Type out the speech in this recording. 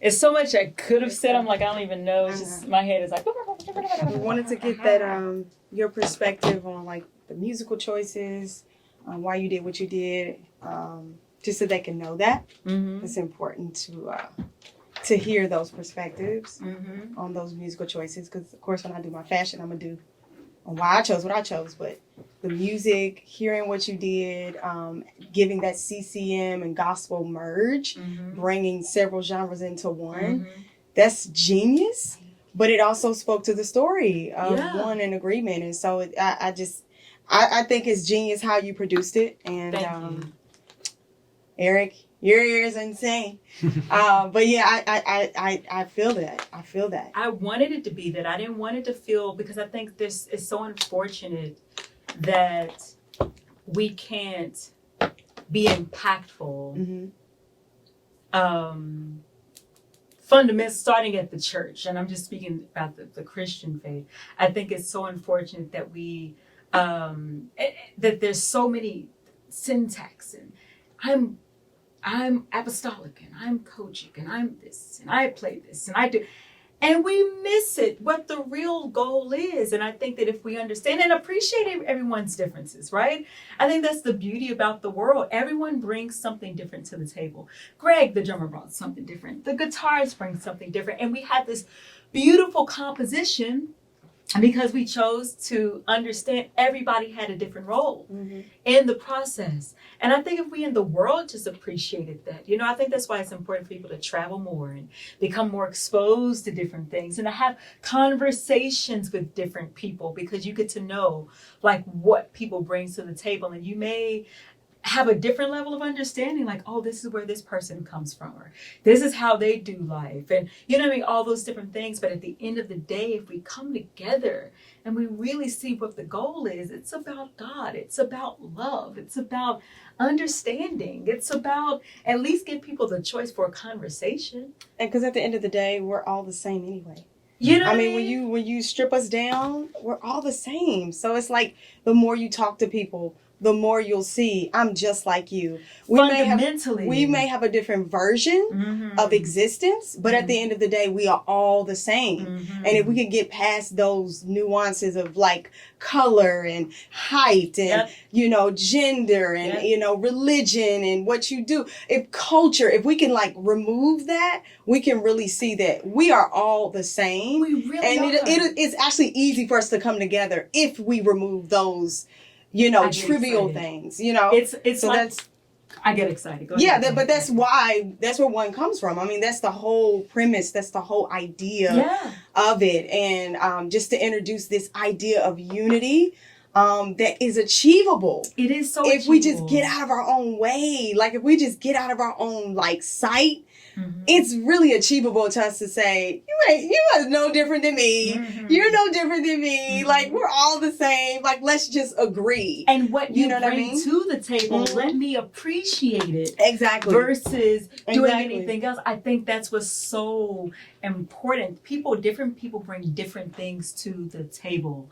It's so much I could have said. I'm like, I don't even know. It's just my head is like. We wanted to get that your perspective on like the musical choices, why you did what you did, just so they can know that. Mm-hmm. It's important to hear those perspectives Mm-hmm. on those musical choices. Because of course, when I do my fashion, I'm gonna do on why I chose what I chose, but the music, hearing what you did, giving that CCM and gospel merge, bringing several genres into one, that's genius. But it also spoke to the story of one in agreement. And so I think it's genius how you produced it. And Thank you. Eric, your ear is insane. But yeah, I feel that. I feel that. I wanted it to be that. I didn't want it to feel, because I think this is so unfortunate that we can't be impactful. Fundamental, starting at the church, and I'm just speaking about the Christian faith. I think it's so unfortunate that we that there's so many syntax, and I'm apostolic, and I'm coaching, and I'm this, and I play this, and I do. And we miss it, what the real goal is. And I think that if we understand and appreciate everyone's differences, right? I think that's the beauty about the world. Everyone brings something different to the table. Greg, the drummer, brought something different. The guitarist brings something different. And we had this beautiful composition because we chose to understand everybody had a different role in the process. And I think if we in the world just appreciated that, I think that's why it's important for people to travel more and become more exposed to different things and to have conversations with different people, because you get to know like what people bring to the table, and you may have a different level of understanding, like, oh, this is where this person comes from, or this is how they do life, and you know what I mean, all those different things. But at the end of the day, if we come together and we really see what the goal is, it's about God, it's about love, it's about understanding, it's about at least give people the choice for a conversation. And because at the end of the day, we're all the same anyway. You know what I mean, when you strip us down, we're all the same. So it's like the more you talk to people, the more you'll see I'm just like you. We may have a different version of existence, but at the end of the day, we are all the same. And if we could get past those nuances of like color and height and, gender and, religion and what you do, if we can like remove that, we can really see that we are all the same. We really are. It's actually easy for us to come together if we remove those trivial things, It's so like, I get excited. Go ahead. But that's where one comes from. I mean, that's the whole premise. That's the whole idea of it. And just to introduce this idea of unity that is achievable. It is so if achievable. we just get out of our own way, like if we just get out of our own like sight, it's really achievable to us to say, you are no different than me. You're no different than me. Like, we're all the same. Like, let's just agree. And what you bring to the table, let me appreciate it. Exactly. Versus doing anything else. I think that's what's so important. Different people bring different things to the table.